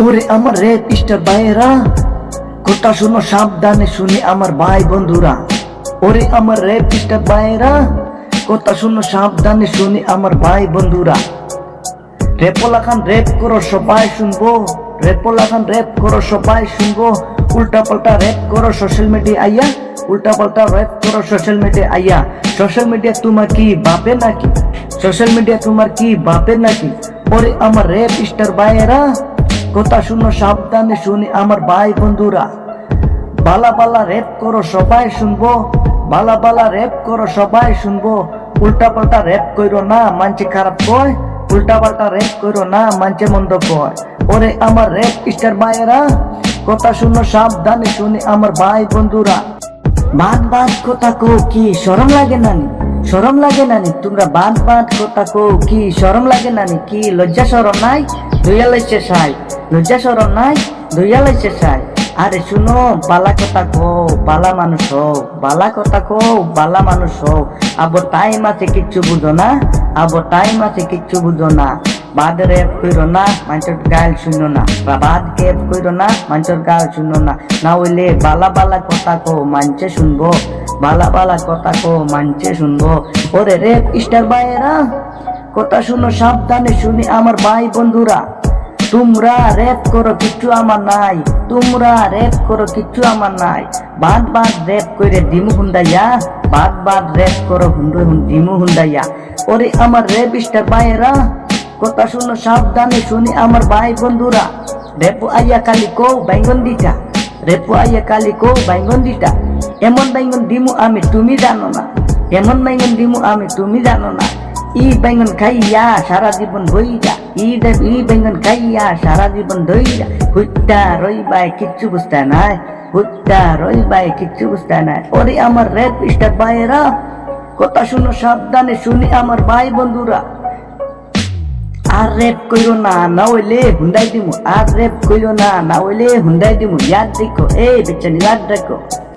ওরে আমার rape star ভাইয়েরা, কথা শুনো সাবধানে শুনি আমার ভাই বন্ধুরা। ওরে আমার রেপ স্টার ভাইয়েরা, কথা শুনো সাবধানে শুনি আমার ভাই বন্ধুরা। রেপোলা খান রেপ করো সবাই শুনবো, রেপোলা খান রেপ করো সবাই শুনবো। উল্টা পাল্টা রেপ করো সোশ্যাল মিডিয়া আইয়া, উল্টা পাল্টা রেপ করো সোশ্যাল মিডিয়া আইয়া। সোশ্যাল মিডিয়া তোমার কি বাপে নাকি? সোশ্যাল মিডিয়া তোমার কি বাপে নাকি? ওরে আমার রেপ স্টার ভাইয়েরা, কথা শুনো সাবধানে শুনি আমার ভাই বন্ধুরা। বালা বালা রেপ করো সবাই শুনবো, বালা বালা রেপ করো সবাই শুনবো। উল্টা পাল্টা রেপ কইরো না মানছে খারাপ কয়, উল্টা পাল্টা রেপ কইরো না মানছে মন্দ কয়। ওরে আমার রেপ স্টার ভাইয়েরা, কথা শুনো সাবধানে শুনি আমার ভাই বন্ধুরা। বাদ বাদ কথা কো কি শরম লাগে নানি? শরম লাগে নানি? তোমরা বাদ বাদ কথা কো কি শরম লাগে নানি? কি লজ্জা শরম নাই? ধুইয়া লাইছে সাই, লজ্জা শরম নাই? ধুইয়া লাইছে সাই। আরে শুনো, বালা কথা কো বালা মানুষ হও, বালা কথা কো বালা মানুষ হও। আবার টাইম আছে কিচ্ছু বুঝো না, আবার টাইম আছে কিচ্ছু বুঝো না। বাদ রেপ কইরো না মানুষের গাল শুনো না, বাদ রেপ কইরো না মানুষের গাল শুনো না। না হইলে বালা বালা কথা কো মানছে শুনবো, বালা বালা কথা কো মানছে শুনবো। ওরে রেপ স্টার ভাইয়েরা, কথা শুনো সাবধানে শুনি আমার ভাই বন্ধুরা। তোমরা রেপ করো কিচ্ছু আমার নাই, তোমরা রেপ করো কিচ্ছু আমার নাই। বাদ বাদ রেপ করে দিমু হুন্ডাইয়া, বাদ বাদ রেপ করো দিমু হুন্ডাইয়া। ওরে আমার রেপ স্টার ভাইয়েরা, কথা শুনো সাবধানে শুনি আমার ভাই বন্ধুরা। রেপু আইয়া কালি কো বাইঙ্গন দিটা, রেপু আইয়া কালি কো বাইঙ্গন দিটা। এমন বাইঙ্গন দিমু আমি তুমি জানো না, এমন বাইঙ্গন দিমু আমি তুমি জানো না। ই বাইঙ্গন খাইয়া সারা জীবন বইরা, ই বাইঙ্গন খাইয়া সারা জীবন ধইরা। হুইটা রইবাই কিচ্ছু বুঝতে নাই, হুইটা রইবাই কিচ্ছু বুঝতে নাই। ওরে আমার রেপ স্টার ভাইয়েরা, কথা শুনো সাবধানে শুনি আমার ভাই বন্ধুরা। আর রেপ কইরো না, না হইলে হুন্ডাই দিমু। আর রেপ কইরো না, না হইলে হুন্ডাই দিমু। ইয়াদ দেখো এই বেচানি, ইয়াদ দেখো।